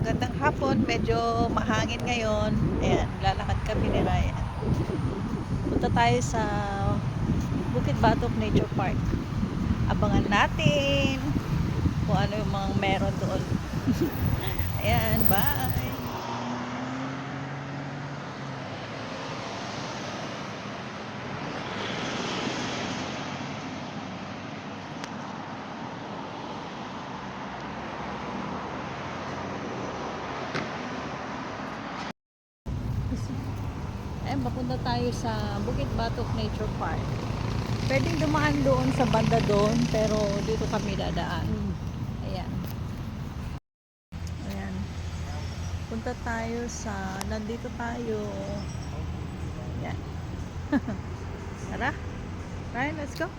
magandang hapon. Medyo mahangin ngayon. Ayan, lalakad kami ni Ryan. Punta tayo sa Bukit Batok Nature Park. Abangan natin kung ano yung mga meron doon. Ayan, bye! Ayan, papunta tayo sa Bukit Batok Nature Park. Pwedeng dumaan doon sa banda doon, pero dito kami dadaan. Ayan. Ayan. Punta tayo sa, nandito tayo. Ayan. Tara. Ryan, let's go.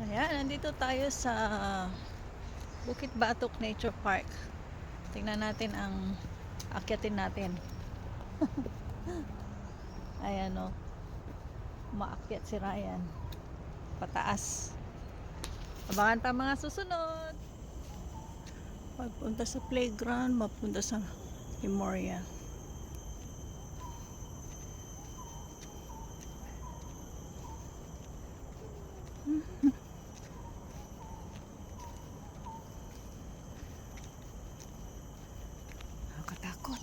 Ayan, nandito tayo sa Bukit Batok Nature Park. Tingnan natin ang akyatin natin. Ayan o. Umaakyat si Ryan. Pataas. Abangan pa mga susunod. Pagpunta sa playground, mapunta sa memorial. Nakakatakot.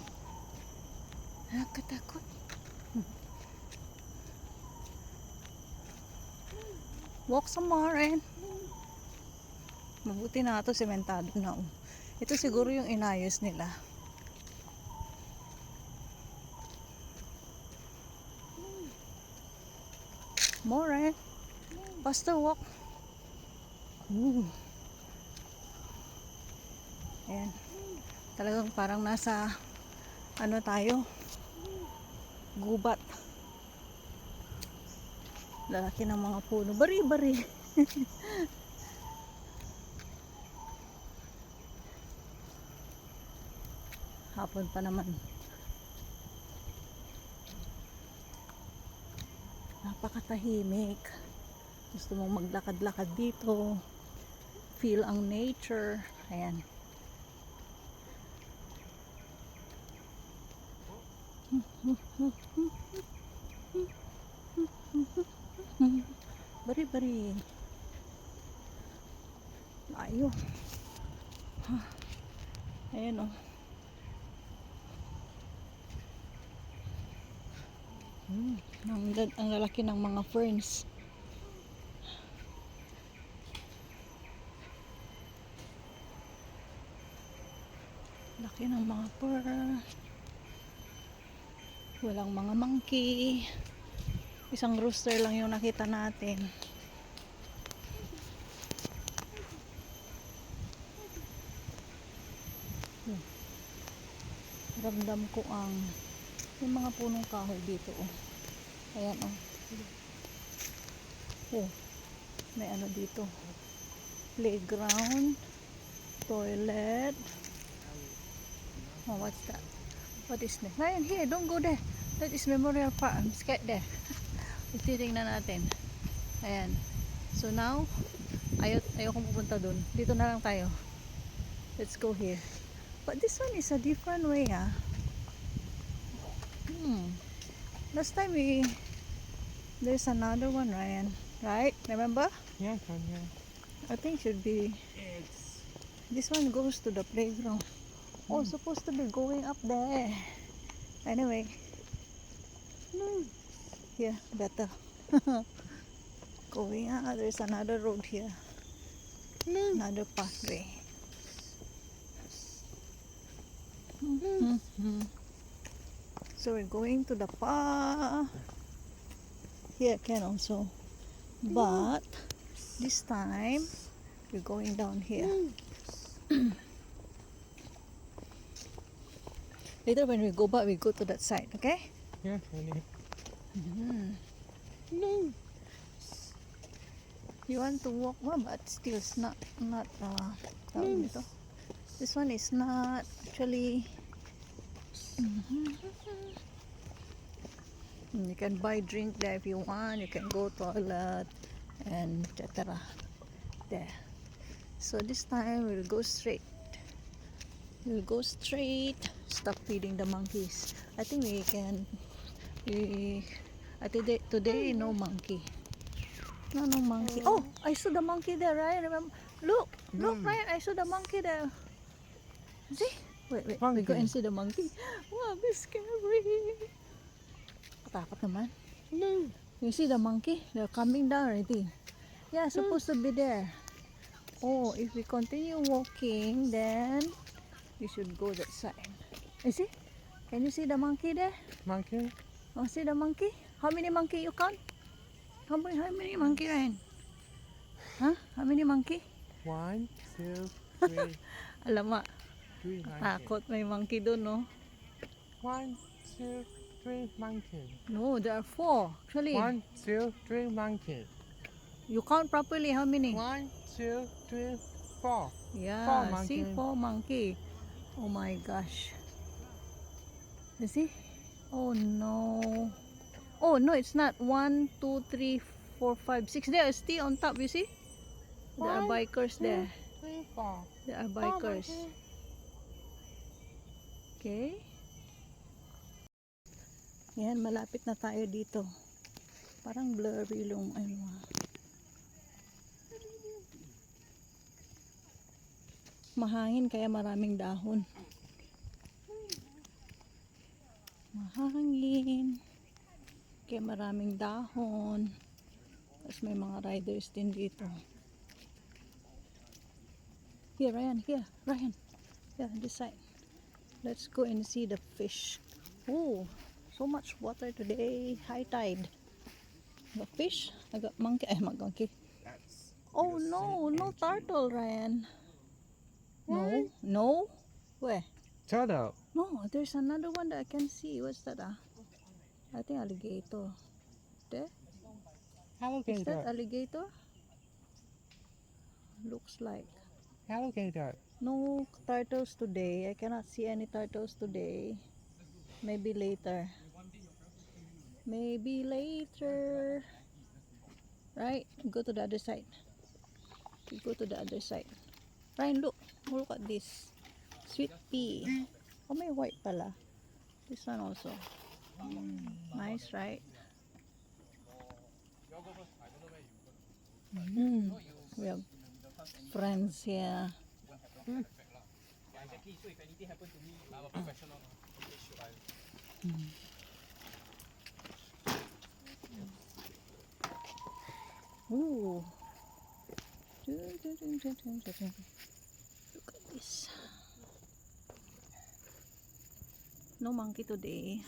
Nakakatakot. Walk some more, Ryan. Mabuti na ito, sementado na. Ito siguro yung inayos nila. More, Ryan. Faster walk. Ayan. Talagang parang nasa ano tayo, gubat. Lalaki ng mga puno. Bari-bari. Hapon pa naman. Napakatahimik. Gusto mong maglakad-lakad dito. Feel ang nature. Ayan. Bari-bari. Layo. Ayan o. Ang lalaki ng mga ferns. Laki ng mga ferns. Walang mga monkey. Isang rooster lang yung nakita natin. Ramdam ko ang yung mga punong kahoy dito oh. Ayan oh. Oh, may ano dito. Playground, toilet. Oh, what's that? What is that? Ryan, here, don't go there. That is Memorial Park. I'm scared there. Titingnan natin. Ayan. So now, ayokong pupunta dun. Dito na lang tayo. Let's go here. But this one is a different way, ah. Last time there's another one, Ryan. Right? Remember? Yeah. I think should be. This one goes to the playground. Oh, supposed to be going up there. Anyway. Here, better. Going out. There's another road here. Another pathway. So we're going to the park. Here can also, but this time we're going down here. Later when we go back, we go to that side. Okay? Yeah. You want to walk more, but still it's not tawag nito. This one is not actually. You can buy drink there if you want. You can go toilet and etc. there. So this time we'll go straight. We'll go straight. Stop feeding the monkeys. I think we can. Today no monkey. No monkey. Oh, I saw the monkey there, right? Remember? Look, Ryan. I saw the monkey there. See? Wait. We go and see the monkey. Wow, this scary. Takot naman. No. You see the monkey? They're coming down already. Yeah, supposed to be there. Oh, if we continue walking, then we should go that side. You see? Can you see the monkey there? Monkey. Oh, see the monkey? How many monkey you count? How many monkey, Ryan? Huh? How many monkey? 1, 2, 3, Alamak, 3 monkey. takot may monkey doon, no? 1, 2, 3 monkey. No, there are 4. Actually, 1, 2, 3 monkey. you count properly. How many? 1, 2, 3, 4. Yeah, 4 see, monkey. 4 monkey. Oh my gosh. You see? Oh no. Oh no, it's not. 1, 2, 3, 4, 5, 6. They are still on top, you see? There are 1, bikers 2, there. 3, 4. There are 4 bikers. monkey. Okay. Yan, malapit na tayo dito. Parang blurry yung ano. Mahangin kaya maraming dahon. Mahangin kaya maraming dahon. Tapos may mga riders din dito. Here, Ryan. Yeah, this side. Let's go and see the fish. Oh, so much water today. High tide. I got fish. I got monkey. Monkey. Oh no, no turtle, Ryan. No. Where? Turtle. No, there's another one that I can see. What's that? I think alligator. There? Is that Alligator. alligator? Looks like. Alligator. No turtles today. I cannot see any turtles today. Maybe later. Maybe later. Right? Go to the other side. Go to the other side. Ryan, look. Look at this. Sweet pea. Oh, may white pala. This one also. Nice, right? We have friends here. Ooh. Look at this. No monkey today.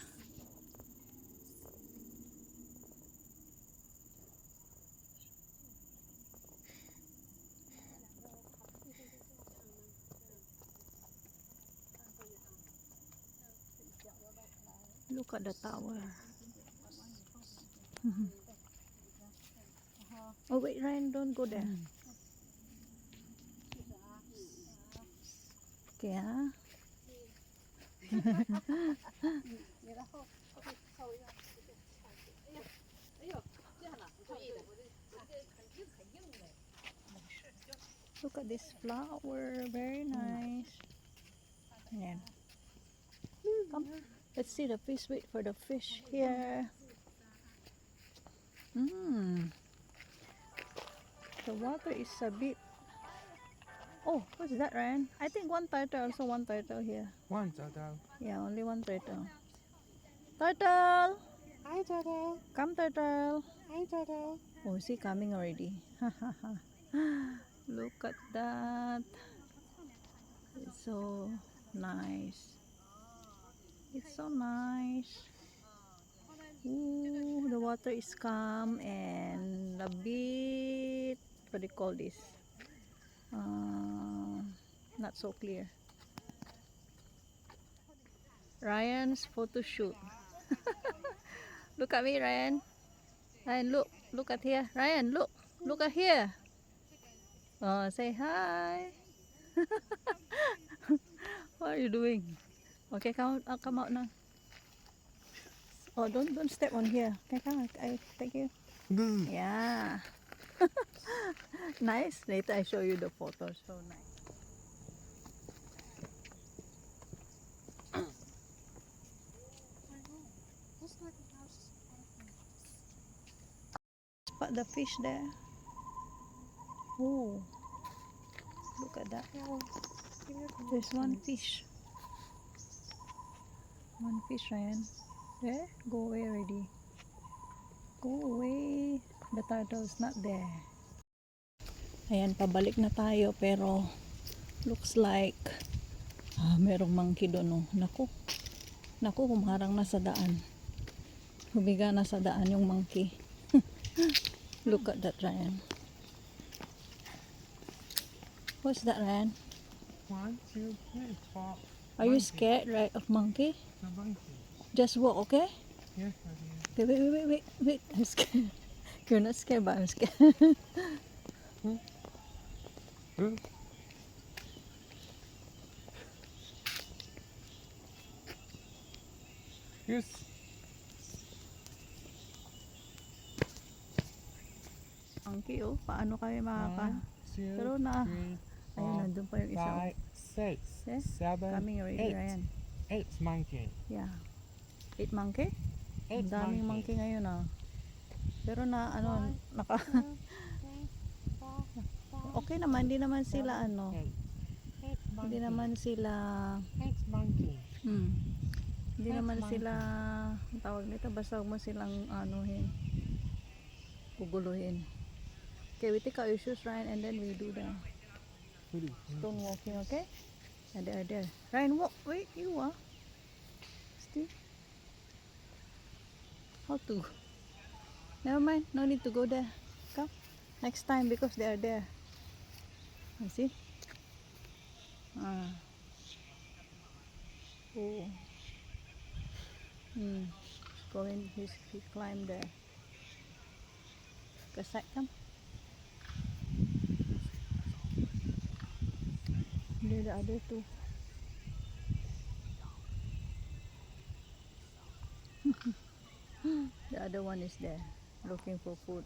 Look at the tower. Oh wait, Ryan, don't go there. Okay, ah. Look at this flower, very nice. Ayan. Come, let's see the fish. Wait for the fish here. The water is a bit. Oh, what's that, Ryan? I think one turtle, also one turtle here. One turtle. Yeah, only one turtle. Turtle! Hi, turtle. Come, turtle. Hi, turtle. Oh, is he coming already? Look at that. It's so nice. It's so nice. Ooh, the water is calm and a bit, what do you call this? Not so clear. Ryan's photo shoot. Look at me, Ryan. Ryan, look at here. Ryan, look at here. Oh, say hi. What are you doing? Okay, come out now. Oh, don't step on here. Okay, come. I take you. Yeah. Nice. Later I show you the photos. So nice. Looks like a house. Spot the fish there. Oh, look at that. There's one fish. One fish, Ryan. There, go away already. Go away. The turtle's not there. Ayan, pabalik na tayo pero looks like merong monkey doon. Oh. Naku. Naku, humarang na sa daan. Humiga na sa daan yung monkey. Look at that, Ryan. What's that, Ryan? 1, 2, 3, 4. Are you scared, right, of monkey? The monkey. Just walk, okay? Yes, I am. Okay, wait. I'm scared. You're not scared, but I'm scared. Ooh. Yes. Monkey, oh. Paano kami makaka... 1, 2, Pero na... 3, Ayun, 4, nandun pa yung isa. 5, 6, Eh? 7, Coming already, 8. Ryan. 8 monkey. Yeah. 8 monkey? 8 Ang daming monkey ngayon, ah. Pero na, ano, naka... 3, 4, 5, Okay naman, hindi naman sila, 7, ano... 8 monkey. Hindi naman sila... 8 monkey. Hindi That's naman monkey. sila... Ang tawag nito, basta huwag mo silang, anuhin. Guguluhin. Okay, we take out your shoes, Ryan, and then we do the Pretty. stone walking, okay? And they are there. Ryan, walk. Wait, you are. Steve. How to? Never mind. No need to go there. Come. Next time because they are there. You see? Ah. Oh. Going. He climbed there. Kasai, come. There the other two. The other one is there looking for food.